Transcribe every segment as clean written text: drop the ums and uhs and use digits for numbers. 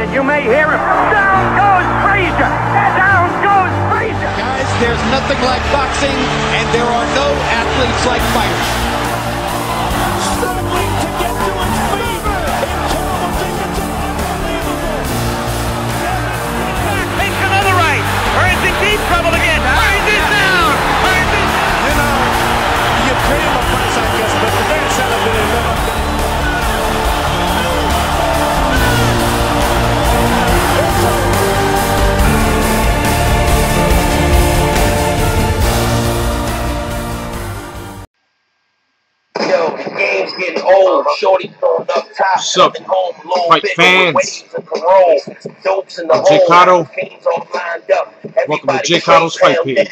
You may hear him. Down goes Frazier. Down goes Frazier. Guys, there's nothing like boxing, and there are no athletes like fighters. Struggling to get to his feet. Incredible thing. It's unbelievable. Back, takes another right. Or is in deep trouble again? Burns it down. Burns it down. You know, you pay him a price, I guess, but the man said a bit enough. Yo, the game's getting old. Shorty throwing up top. What's up, fight fans? J.Cotto. Welcome to J.Cotto's fight page.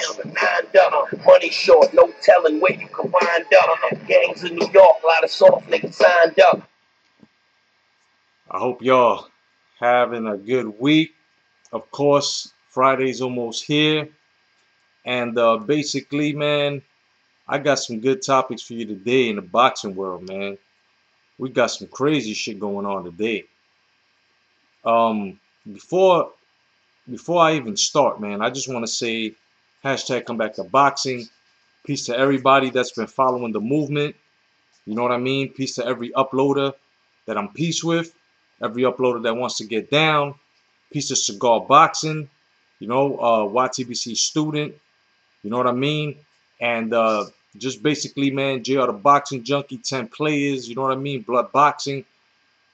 Money short, no telling where you can wind up. Gangs in New York, a lot of soft niggas signed up. I hope y'all having a good week. Of course, Friday's almost here. And basically, man, I got some good topics for you today in the boxing world, man. We got some crazy shit going on today. Before I even start, man, I just want to say hashtag come back to boxing. Peace to everybody that's been following the movement. You know what I mean? Peace to every uploader that I'm peace with. Every uploader that wants to get down. Peace to Cigar Boxing. You know, YTBC student. You know what I mean? And just basically, man, JR the Boxing Junkie, 10 players, you know what I mean? Blood Boxing.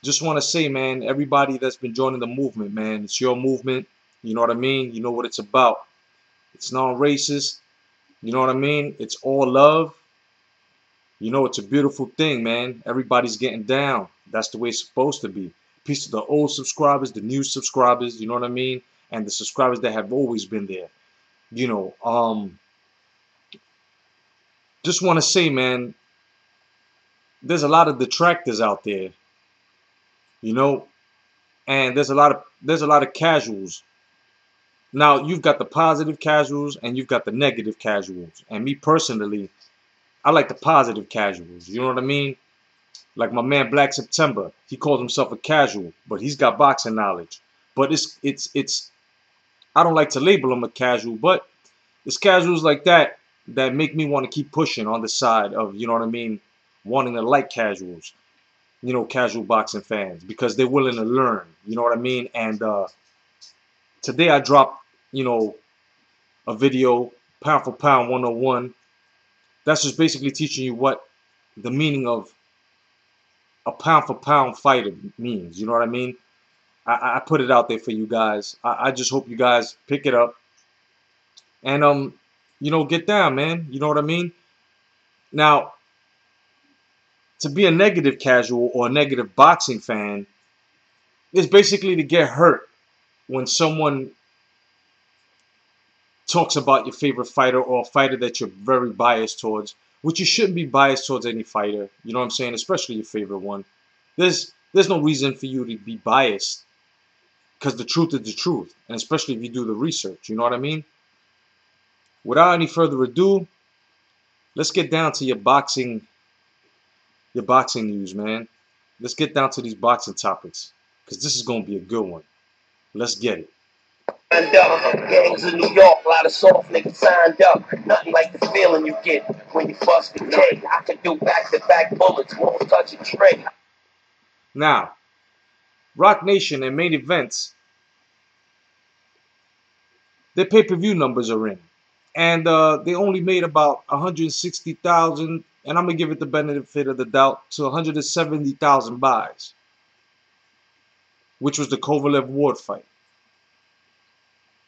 Just want to say, man, everybody that's been joining the movement, man, it's your movement. You know what I mean? You know what it's about. It's non-racist. You know what I mean? It's all love. You know, it's a beautiful thing, man. Everybody's getting down. That's the way it's supposed to be. Peace to the old subscribers, the new subscribers, you know what I mean? And the subscribers that have always been there. You know, just want to say, man, there's a lot of detractors out there, you know, and there's a lot of casuals. Now, you've got the positive casuals and you've got the negative casuals. And me personally, I like the positive casuals. You know what I mean? Like my man Black September, he calls himself a casual, but he's got boxing knowledge. But it's I don't like to label him a casual, but it's casuals like that that make me want to keep pushing on the side of, you know what I mean, wanting to like casuals, you know, casual boxing fans, because they're willing to learn, you know what I mean? And today I dropped, you know, a video, Pound for Pound 101. That's just basically teaching you what the meaning of a pound for pound fighter means, you know what I mean? I put it out there for you guys. I just hope you guys pick it up and you know, get down, man. You know what I mean? Now, to be a negative casual or a negative boxing fan is basically to get hurt when someone talks about your favorite fighter or a fighter that you're very biased towards, which you shouldn't be biased towards any fighter. You know what I'm saying? Especially your favorite one. There's no reason for you to be biased, because the truth is the truth, and especially if you do the research. You know what I mean? Without any further ado, let's get down to your boxing news, man. Let's get down to these boxing topics, because this is going to be a good one. Let's get it. Gangs in New York, a lot of soft niggas signed up. Nothing like the feeling you get when you bust the K. I can do back-to-back bullets, won't touch a tray. Now, Rock Nation and Main Events, their pay-per-view numbers are in. And they only made about 160,000, and I'm going to give it the benefit of the doubt, to 170,000 buys, which was the Kovalev-Ward fight.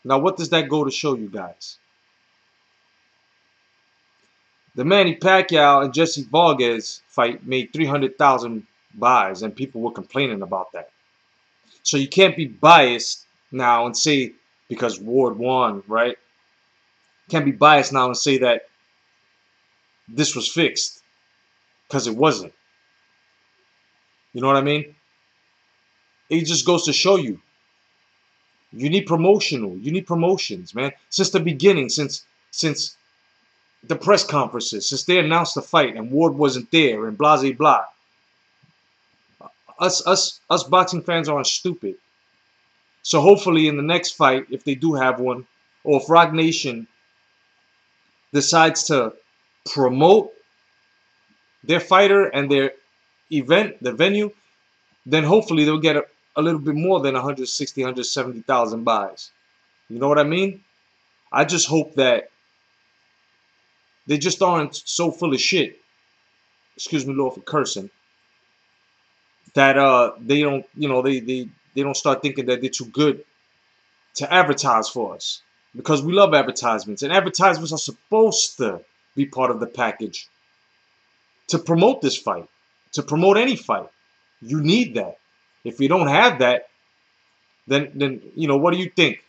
Now, what does that go to show you guys? The Manny Pacquiao and Jesse Vargas fight made 300,000 buys, and people were complaining about that. So you can't be biased now and say, because Ward won, right? Can't be biased now and say that this was fixed, because it wasn't. You know what I mean? It just goes to show you. You need promotions, man. Since the beginning, since the press conferences, since they announced the fight and Ward wasn't there and blah, blah, blah. Us boxing fans aren't stupid. So hopefully in the next fight, if they do have one, or if Rock Nation decides to promote their fighter and their event, the venue, then hopefully they'll get a little bit more than 160, 170,000 buys. You know what I mean? I just hope that they just aren't so full of shit. Excuse me, Lord, for cursing. That they don't, you know, they don't start thinking that they're too good to advertise for us, because we love advertisements, and advertisements are supposed to be part of the package to promote this fight, to promote any fight. You need that. If you don't have that, then you know, what do you think?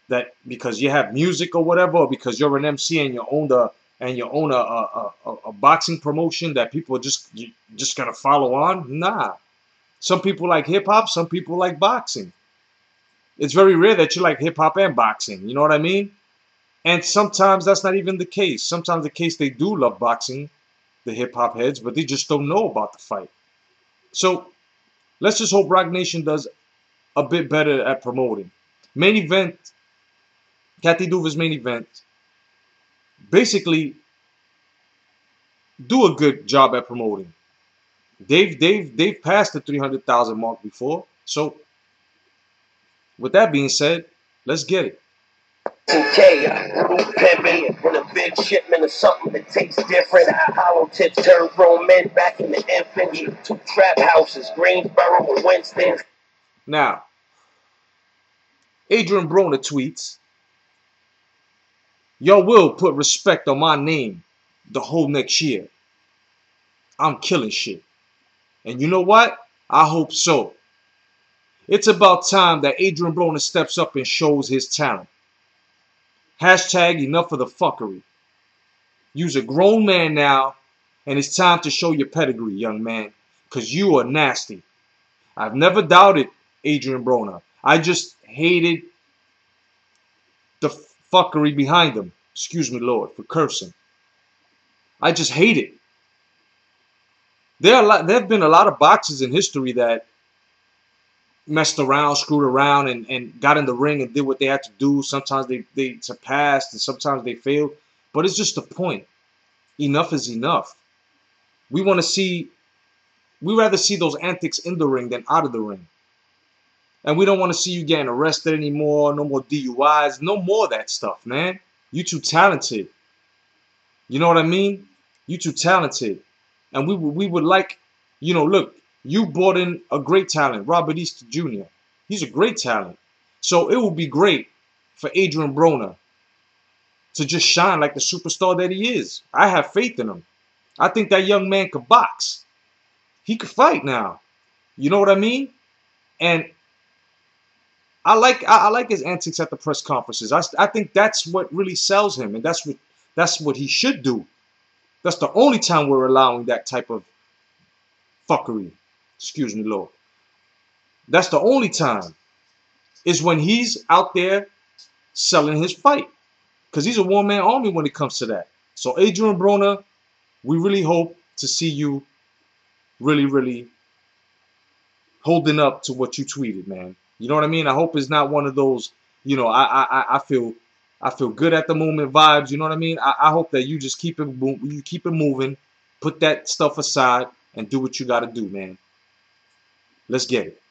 That because you have music or whatever, or because you're an MC and you own a boxing promotion, that people are just gonna follow on? Nah. Some people like hip hop, some people like boxing. It's very rare that you like hip hop and boxing. You know what I mean? And sometimes that's not even the case. Sometimes the case, they do love boxing, the hip hop heads, but they just don't know about the fight. So let's just hope Rock Nation does a bit better at promoting. Main event, Cathy Duva's main event. Basically, do a good job at promoting. They've passed the 300,000 mark before. So with that being said, let's get it. Pimping and a big shipment of something that tastes different. Hollow tips turn grown men back into infant. 2 trap houses, Greensboro and Winston. Now, Adrian Broner tweets, "Y'all will put respect on my name the whole next year. I'm killing shit. And you know what? I hope so. It's about time that Adrian Broner steps up and shows his talent. Hashtag enough of the fuckery. You's a grown man now, and it's time to show your pedigree, young man, because you are nasty. I've never doubted Adrian Broner. I just hated the fuckery behind him. Excuse me, Lord, for cursing. I just hate it. There have been a lot of boxers in history that messed around, screwed around, and got in the ring and did what they had to do. Sometimes they surpassed, and sometimes they failed. But it's just the point. Enough is enough. We rather see those antics in the ring than out of the ring. And we don't want to see you getting arrested anymore. No more DUIs. No more of that stuff, man. You too talented. You know what I mean? You too talented. And we would like, you know, look, you brought in a great talent, Robert Easter Jr. He's a great talent. So it would be great for Adrian Broner to just shine like the superstar that he is. I have faith in him. I think that young man could box. He could fight now. You know what I mean? And I like his antics at the press conferences. I think that's what really sells him, and that's what he should do. That's the only time we're allowing that type of fuckery. Excuse me, Lord. That's the only time is when he's out there selling his fight, because he's a one-man army when it comes to that. So Adrian Broner, we really hope to see you really holding up to what you tweeted, man. You know what I mean? I hope it's not one of those, you know, I feel good at the moment vibes. You know what I mean? I hope that you just keep it moving, put that stuff aside, and do what you got to do, man. Let's get it.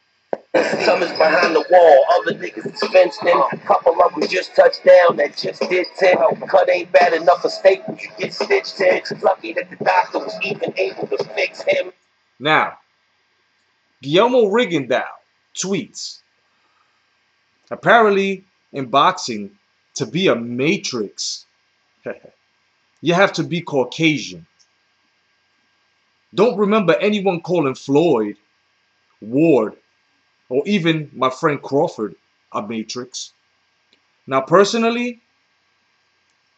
Some is behind the wall, other niggas is fenced in. A couple of them just touched down that just did 10. Cut ain't bad enough for Staples, you get stitched in. Lucky that the doctor was even able to fix him. Now, Guillermo Rigondeaux tweets, apparently in boxing, to be a matrix, you have to be Caucasian. Don't remember anyone calling Floyd, Ward, or even my friend Crawford a matrix. Now, personally,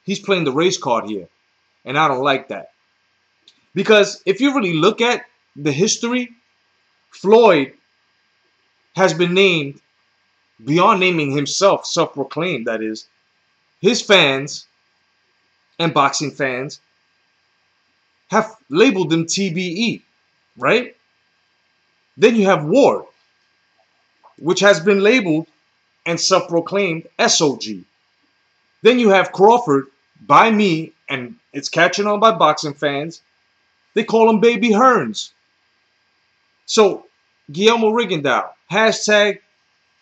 he's playing the race card here, and I don't like that. Because if you really look at the history, Floyd has been named, beyond naming himself, self-proclaimed that is, his fans and boxing fans have labeled him TBE, right? Then you have Ward, which has been labeled and self-proclaimed SOG. Then you have Crawford, by me, and it's catching on by boxing fans. They call him Baby Hearns. So, Guillermo Rigondeaux, hashtag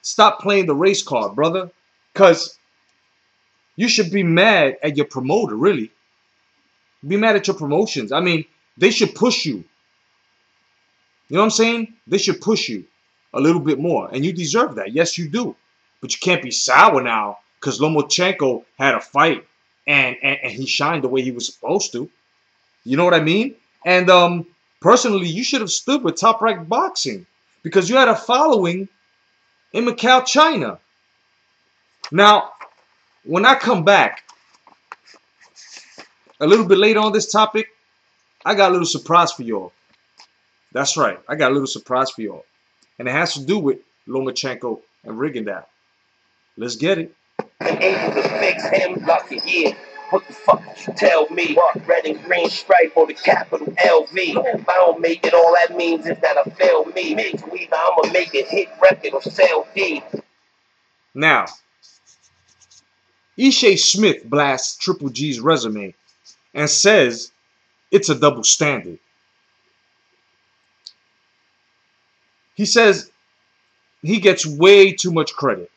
stop playing the race card, brother. Because you should be mad at your promoter, really. Be mad at your promotions. I mean, they should push you. You know what I'm saying? They should push you a little bit more. And you deserve that. Yes, you do. But you can't be sour now because Lomachenko had a fight and he shined the way he was supposed to. You know what I mean? And personally, you should have stood with Top Rank Boxing because you had a following in Macau, China. Now, when I come back a little bit later on this topic, I got a little surprise for y'all. That's right. I got a little surprise for y'all. And it has to do with Lomachenko and Rigondeaux. Let's get it. Able to fix him lucky, yeah. What the fuck did you tell me? What? Red and green stripe or the capital LV. If I don't make it, all that means is that I fail me. So either I'ma make a hit record or sell D. Now, Ishe Smith blasts Triple G's resume and says it's a double standard. He says he gets way too much credit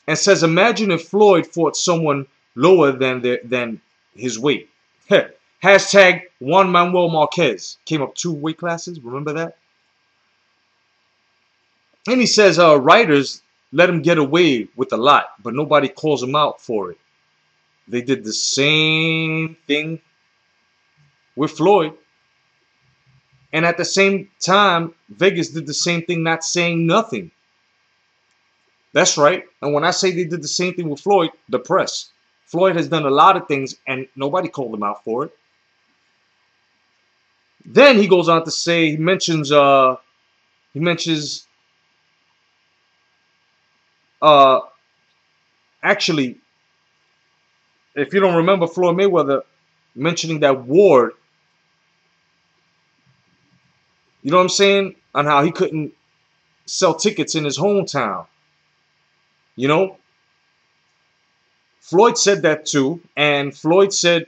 and says, imagine if Floyd fought someone lower than his weight. Hashtag Juan Manuel Marquez came up 2 weight classes. Remember that? And he says writers let him get away with a lot, but nobody calls him out for it. They did the same thing with Floyd. And at the same time, Vegas did the same thing, not saying nothing. That's right. And when I say they did the same thing with Floyd, the press. Floyd has done a lot of things and nobody called him out for it. Then he goes on to say, he mentions actually, if you don't remember Floyd Mayweather mentioning that Ward, you know what I'm saying? On how he couldn't sell tickets in his hometown. You know? Floyd said that too. And Floyd said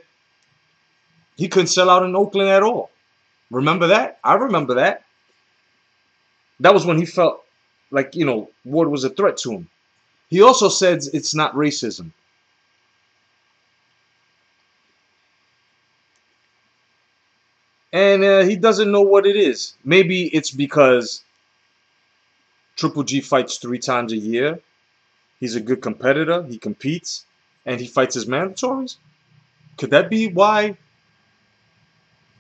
he couldn't sell out in Oakland at all. Remember that? I remember that. That was when he felt like, you know, Ward was a threat to him. He also said it's not racism. And he doesn't know what it is. Maybe it's because Triple G fights 3 times a year. He's a good competitor. He competes. And he fights his mandatories. Could that be why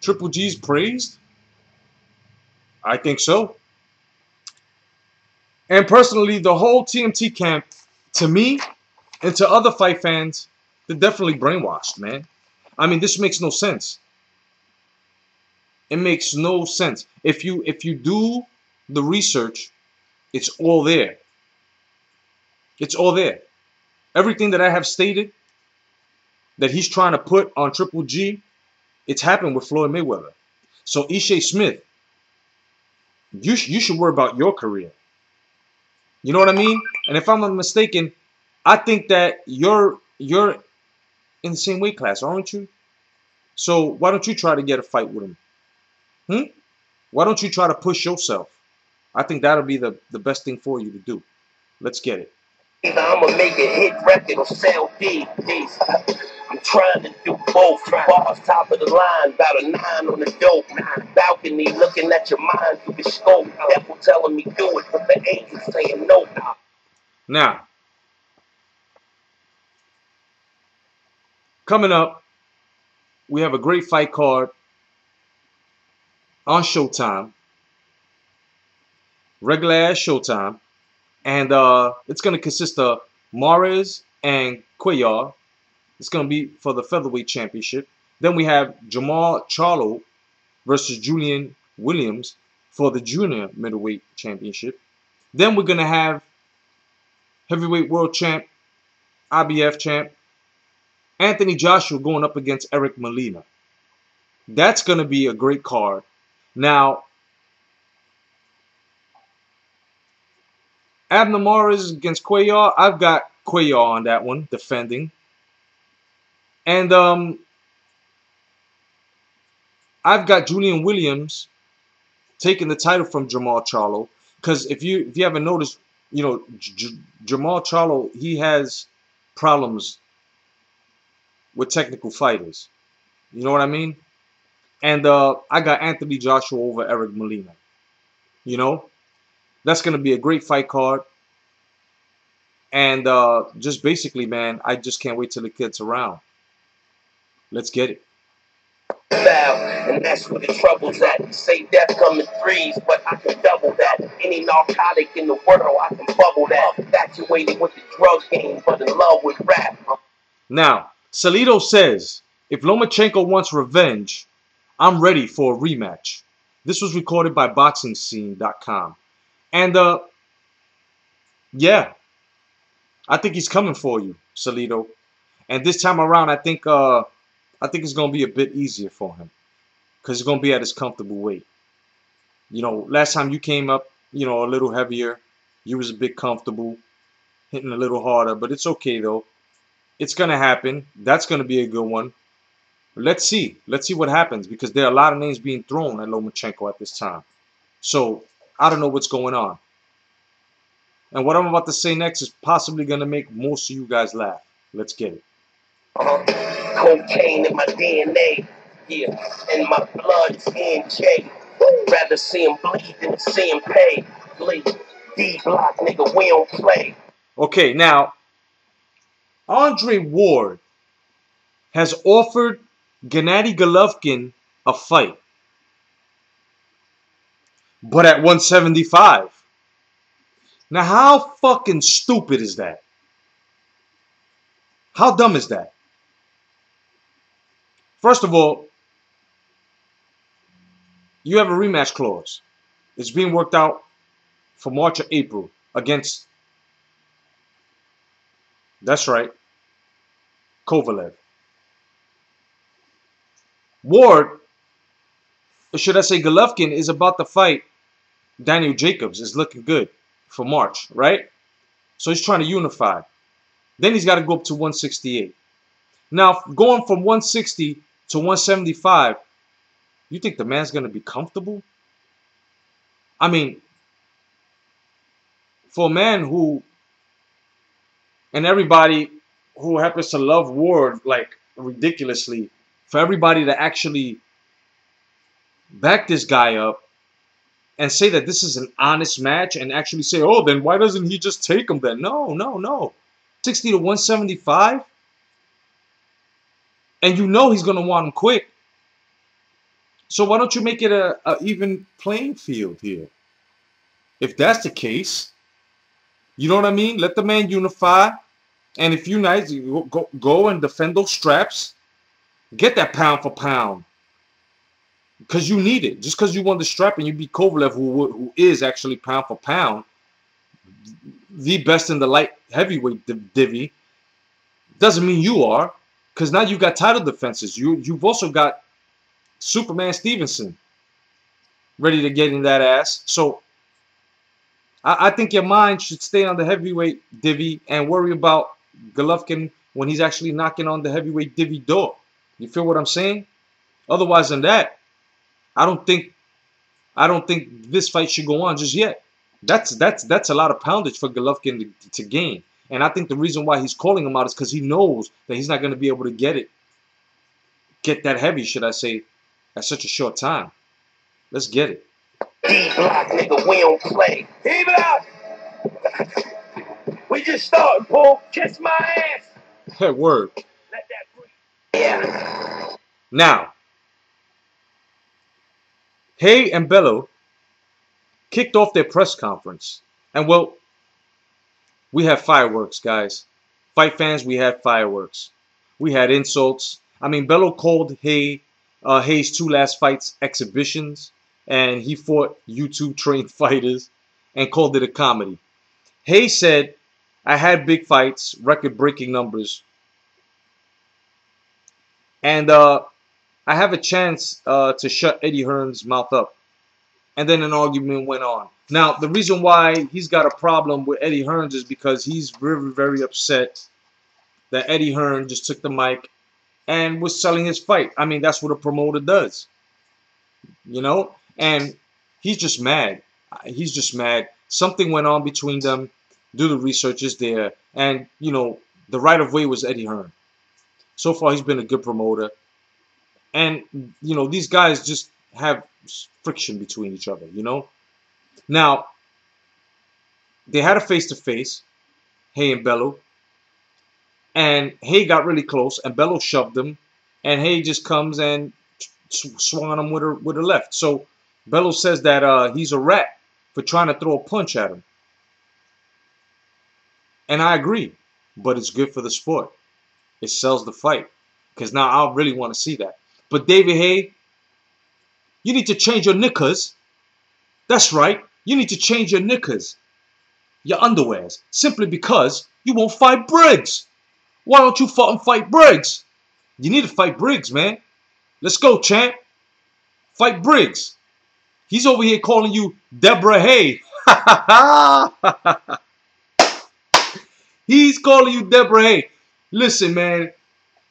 Triple G's praised? I think so. And personally, the whole TMT camp, to me and to other fight fans, they're definitely brainwashed, man. I mean, this makes no sense. It makes no sense. If you do the research, it's all there. It's all there. Everything that I have stated that he's trying to put on Triple G, it's happened with Floyd Mayweather. So Ishe Smith, you should worry about your career. You know what I mean? And if I'm not mistaken, I think that you're in the same weight class, aren't you? So why don't you try to get a fight with him? Why don't you try to push yourself? I think that'll be the best thing for you to do. Let's get it. Either I'ma make a hit record or sell D. I'm trying to do both. Bars top of the line, about a 9 on the dope. Balcony looking at your mind through the scope. Devil telling me do it, but the angel saying no. Now, coming up, we have a great fight card on Showtime. Regular ass Showtime. And it's going to consist of Mares and Cuellar. It's going to be for the featherweight championship. Then we have Jamal Charlo versus Julian Williams for the junior middleweight championship. Then we're going to have heavyweight world champ, IBF champ, Anthony Joshua going up against Eric Molina. That's going to be a great card. Now, Abnormalis against Cuellar. I've got Cuellar on that one, defending. And I've got Julian Williams taking the title from Jamal Charlo. Because if you haven't noticed, you know, Jamal Charlo, he has problems with technical fighters. You know what I mean? And I got Anthony Joshua over Eric Molina. You know? That's going to be a great fight card. And just basically, man, I just can't wait till the kid's around. Let's get it. And that's where the trouble's at. Say death come in threes, but I can double that. Any narcotic in the world, I can bubble that. Infatuated with the drug game, but in love with rap. Now, Salido says, if Lomachenko wants revenge, I'm ready for a rematch. This was recorded by BoxingScene.com. And, yeah, I think he's coming for you, Salido. And this time around, I think it's going to be a bit easier for him. Because he's going to be at his comfortable weight. You know, last time you came up, you know, a little heavier. You was a bit comfortable. Hitting a little harder. But it's okay, though. It's going to happen. That's going to be a good one. Let's see. Let's see what happens. Because there are a lot of names being thrown at Lomachenko at this time. So, I don't know what's going on. And what I'm about to say next is possibly going to make most of you guys laugh. Let's get it. Cocaine in my DNA. Yeah, and my blood is NJ. Rather see him bleed than see him pay. Bleed. D-block, nigga, we don't play. Okay, now, Andre Ward has offered Gennady Golovkin a fight. But at 175. Now, how fucking stupid is that? How dumb is that? First of all, you have a rematch clause. It's being worked out for March or April against, that's right, Kovalev. Ward, or should I say Golovkin, is about to fight Daniel Jacobs. Is looking good for March, right? So he's trying to unify. Then he's got to go up to 168. Now, going from 160 to 175, you think the man's going to be comfortable? I mean, for a man who, and everybody who happens to love Ward, like, ridiculously, for everybody to actually back this guy up and say that this is an honest match and actually say, oh, then why doesn't he just take him then? No, no, no. 60 to 175? And you know he's going to want him quick. So why don't you make it a even playing field here? If that's the case, you know what I mean? Let the man unify. And if you guys go and defend those straps, get that pound for pound. Because you need it. Just because you won the strap and you beat Kovalev, who is actually pound for pound the best in the light heavyweight divvy, doesn't mean you are. Because now you got title defenses. You've also got Superman Stevenson ready to get in that ass. So I think your mind should stay on the heavyweight divvy and worry about Golovkin when he's actually knocking on the heavyweight divvy door. You feel what I'm saying? Otherwise than that, I don't think this fight should go on just yet. That's a lot of poundage for Golovkin to gain. And I think the reason why he's calling him out is because he knows that he's not going to be able to get that heavy, should I say, at such a short time. Let's get it. D-block, nigga, we don't play. D-block! We just started, Paul. Kiss my ass. That word. Let that breathe. Yeah. Now, Hay and Bello kicked off their press conference. And, well, we had fireworks, guys. Fight fans, we had fireworks. We had insults. I mean, Bello called Hay's 2 last fights exhibitions. And he fought YouTube-trained fighters and called it a comedy. Hay said, I had big fights, record-breaking numbers. And I have a chance to shut Eddie Hearn's mouth up. And then an argument went on. Now, the reason why he's got a problem with Eddie Hearns is because he's very, very upset that Eddie Hearn just took the mic and was selling his fight. I mean, that's what a promoter does, you know? And he's just mad. He's just mad. Something went on between them. Do the research is there. And, you know, the right-of-way was Eddie Hearn. So far, he's been a good promoter. And, you know, these guys just have friction between each other, you know? Now, they had a face-to-face, Hay and Bello. And Hay got really close, and Bello shoved him. And Hay just comes and swung on him with a left. So Bello says that he's a rat for trying to throw a punch at him. And I agree. But it's good for the sport. It sells the fight. Because now I really want to see that. But David Hay, you need to change your knickers. That's right. You need to change your knickers. Your underwears. Simply because you won't fight Briggs. Why don't you fucking fight Briggs? You need to fight Briggs, man. Let's go, champ. Fight Briggs. He's over here calling you Deborah Hay. He's calling you Deborah Hay. Listen, man.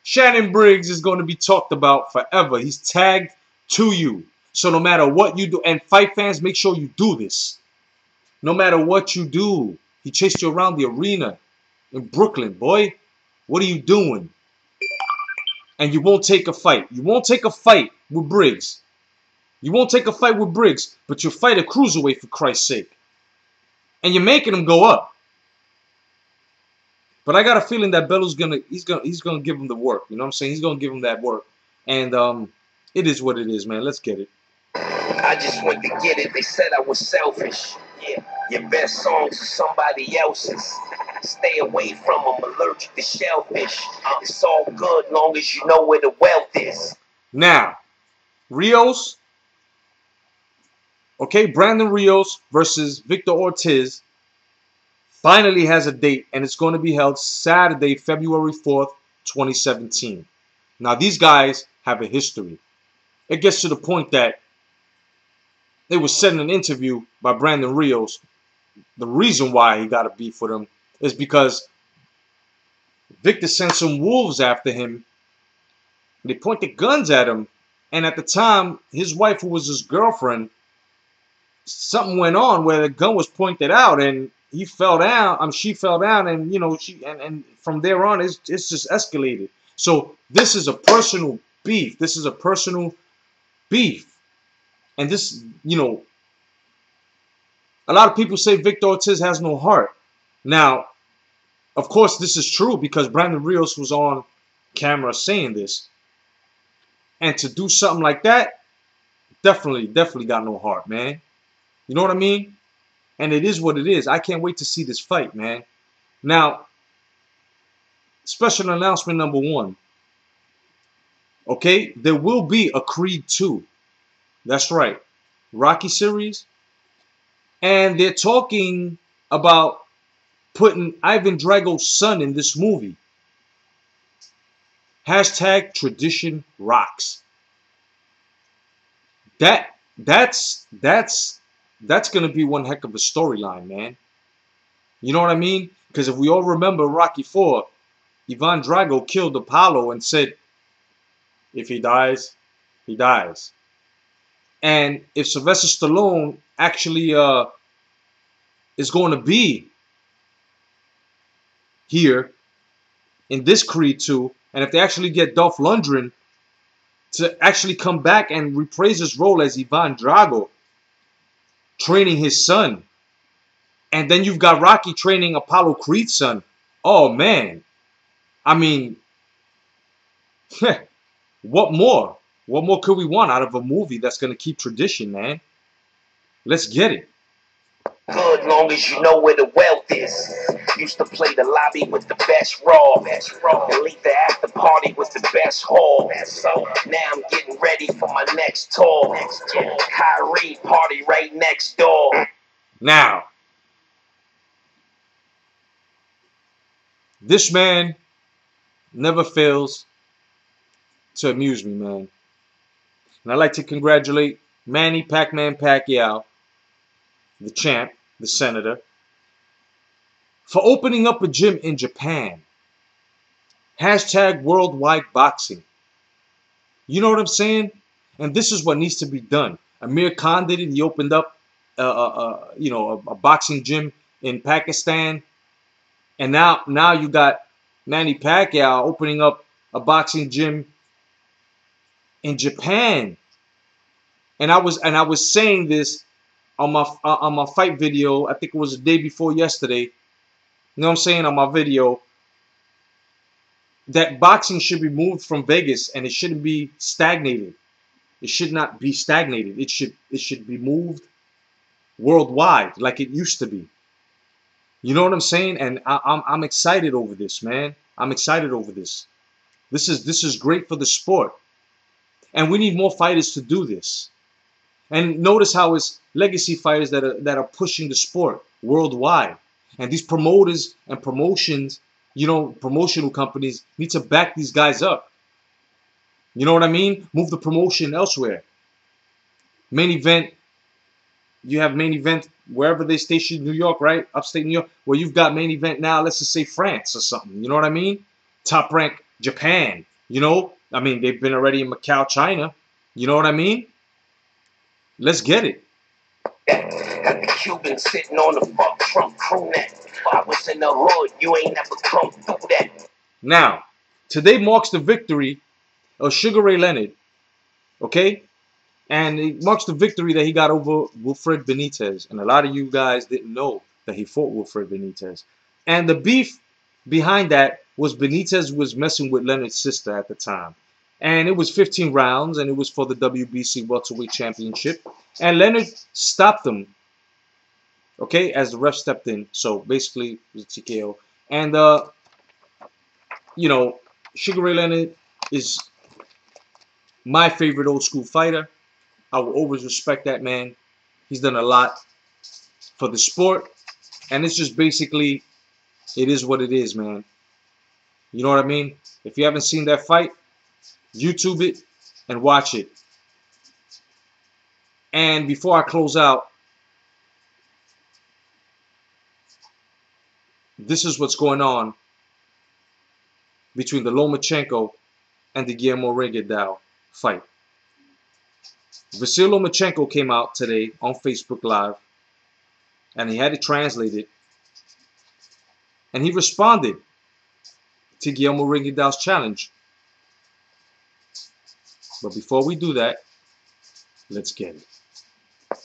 Shannon Briggs is going to be talked about forever. He's tagged to you. So no matter what you do, and fight fans, make sure you do this. No matter what you do, he chased you around the arena in Brooklyn, boy. What are you doing? And you won't take a fight. You won't take a fight with Briggs. You won't take a fight with Briggs, but you'll fight a cruiserweight for Christ's sake. And you're making him go up. But I got a feeling that Bello's he's gonna give him the work. You know what I'm saying? He's gonna give him that work. And it is what it is, man. Let's get it. I just went to get it. They said I was selfish. Yeah, your best songs are somebody else's. Stay away from them. Allergic to shellfish. It's all good long as you know where the wealth is. Now, Rios. Okay, Brandon Rios versus Victor Ortiz finally has a date, and it's going to be held Saturday, February 4th, 2017. Now, these guys have a history. It gets to the point that they were said in an interview by Brandon Rios, the reason why he got a beef with him is because Victor sent some wolves after him. They pointed guns at him, and at the time, his wife, who was his girlfriend, something went on where the gun was pointed out, and he fell down. She fell down, and you know, and from there on, it's just escalated. So this is a personal beef. This is a personal beef, and this, you know, a lot of people say Victor Ortiz has no heart. Now, of course, this is true because Brandon Rios was on camera saying this, and to do something like that, definitely got no heart, man. You know what I mean? And it is what it is. I can't wait to see this fight, man. Now, special announcement number 1. Okay, there will be a Creed 2. That's right. Rocky series. And they're talking about putting Ivan Drago's son in this movie. Hashtag tradition rocks. That's going to be one heck of a storyline, man. You know what I mean? Because if we all remember Rocky 4, Ivan Drago killed Apollo and said, if he dies, he dies. And if Sylvester Stallone actually is going to be here in this Creed 2, and if they actually get Dolph Lundgren to actually come back and reprise his role as Ivan Drago, training his son, and then you've got Rocky training Apollo Creed's son. Oh, man. I mean, what more? What more could we want out of a movie that's going to keep tradition, man? Let's get it. Good long as you know where the wealth is. Used to play the lobby with the best raw, and leave the after party with the best hall. So now I'm getting ready for my next tour. Kyrie party right next door. Now, this man never fails to amuse me, man. And I'd like to congratulate Manny Pac-Man Pacquiao, the champ, the senator, for opening up a gym in Japan. Hashtag worldwide boxing. You know what I'm saying? And this is what needs to be done. Amir Khan did it. He opened up, a boxing gym in Pakistan, and now you got Manny Pacquiao opening up a boxing gym in Japan. And I was saying this on my fight video. I think it was the day before yesterday. You know what I'm saying, on my video, that boxing should be moved from Vegas and it shouldn't be stagnated. It should not be stagnated. It should be moved worldwide like it used to be. You know what I'm saying? And I'm excited over this, man. I'm excited over this. This is great for the sport. And we need more fighters to do this. And notice how it's legacy fighters that are pushing the sport worldwide. And these promoters and promotions, promotional companies need to back these guys up. You know what I mean? Move the promotion elsewhere. Main event. You have main event wherever they station, New York, right? Upstate New York. Well, you've got main event now, let's just say France or something. You know what I mean? Top rank Japan. I mean, they've been already in Macau, China. You know what I mean? Let's get it. Got the Cuban sitting on the fuck Trump crew neck. If I was in the hood, you ain't never come through that. Now, today marks the victory of Sugar Ray Leonard. Okay? And it marks the victory that he got over Wilfred Benitez. And a lot of you guys didn't know that he fought Wilfred Benitez. And the beef behind that was Benitez was messing with Leonard's sister at the time. And it was 15 rounds, and it was for the WBC Welterweight Championship. And Leonard stopped him, okay, as the ref stepped in. So basically, it was a TKO. And, Sugar Ray Leonard is my favorite old school fighter. I will always respect that man. He's done a lot for the sport. And it's just basically, it is what it is, man. You know what I mean? If you haven't seen that fight, YouTube it and watch it. And before I close out, this is what's going on between the Lomachenko and the Guillermo Regendow fight. Vasyl Lomachenko came out today on Facebook Live, and he had it translated, and he responded to Guillermo Regendow's challenge. But before we do that, let's get it.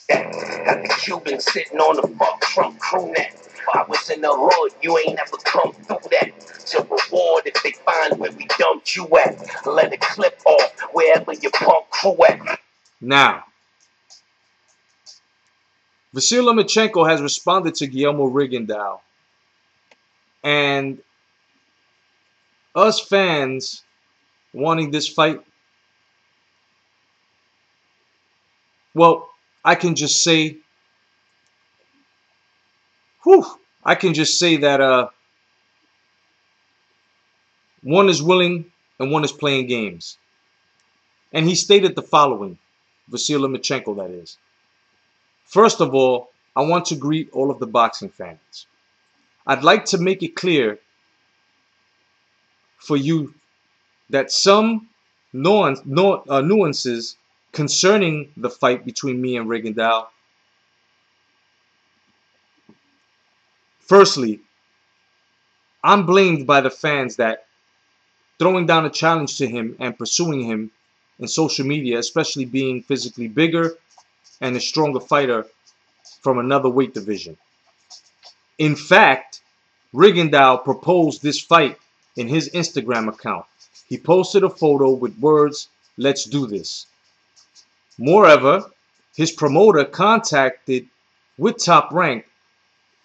Got the Cuban sitting on the fuck Trump crew neck. If I was in the hood, you ain't never come through that. So reward if they find where we dumped you at. Let it clip off wherever your punk crew at. Now, Vasyl Lomachenko has responded to Guillermo Regendow. And us fans wanting this fight, well, I can just say, that one is willing and one is playing games. And he stated the following, Vasyl Lomachenko, that is. First of all, I want to greet all of the boxing fans. I'd like to make it clear for you that some nuances concerning the fight between me and Regendow. Firstly, I'm blamed by the fans that throwing down a challenge to him and pursuing him in social media, especially being physically bigger and a stronger fighter from another weight division. In fact, Regendow proposed this fight in his Instagram account. He posted a photo with words, "Let's do this." Moreover, his promoter contacted with Top Rank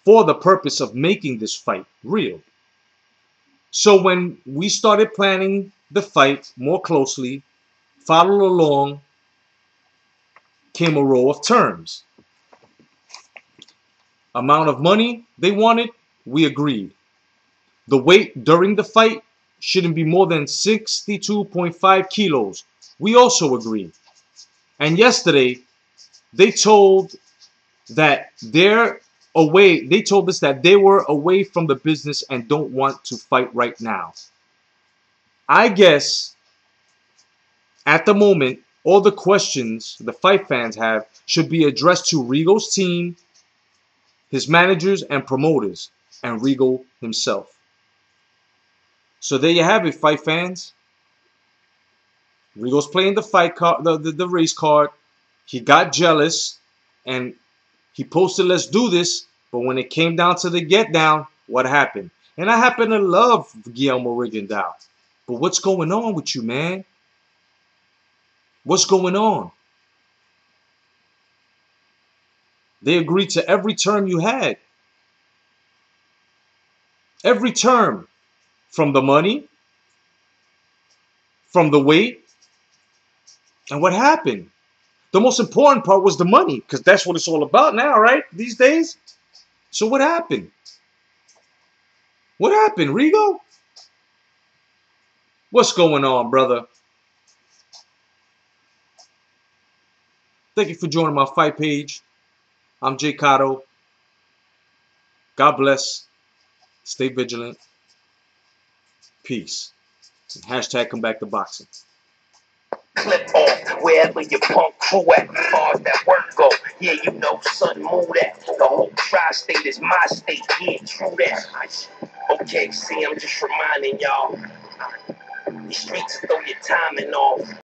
for the purpose of making this fight real. So when we started planning the fight more closely, followed along, came a row of terms. Amount of money they wanted, we agreed. The weight during the fight shouldn't be more than 62.5 kilos. We also agreed. And yesterday, they told that they're away. They told us that they were away from the business and don't want to fight right now. I guess at the moment, all the questions the fight fans have should be addressed to Rigo's team, his managers and promoters, and Rigo himself. So there you have it, fight fans. Rigo's playing the fight card, the race card. He got jealous and he posted, "Let's do this." But when it came down to the get down, what happened? And I happen to love Guillermo Rigondeaux. But what's going on with you, man? What's going on? They agreed to every term you had. Every term. From the money, from the weight. And what happened? The most important part was the money, because that's what it's all about now, right? These days. So what happened? What happened, Rigo? What's going on, brother? Thank you for joining my fight page. I'm J.Cotto. God bless. Stay vigilant. Peace. And hashtag come back to boxing. Clip off wherever your punk crew at. As far as that work go, yeah, you know, son, move that. The whole tri-state is my state, yeah, true that. Okay, see, I'm just reminding y'all, these streets throw your timing off.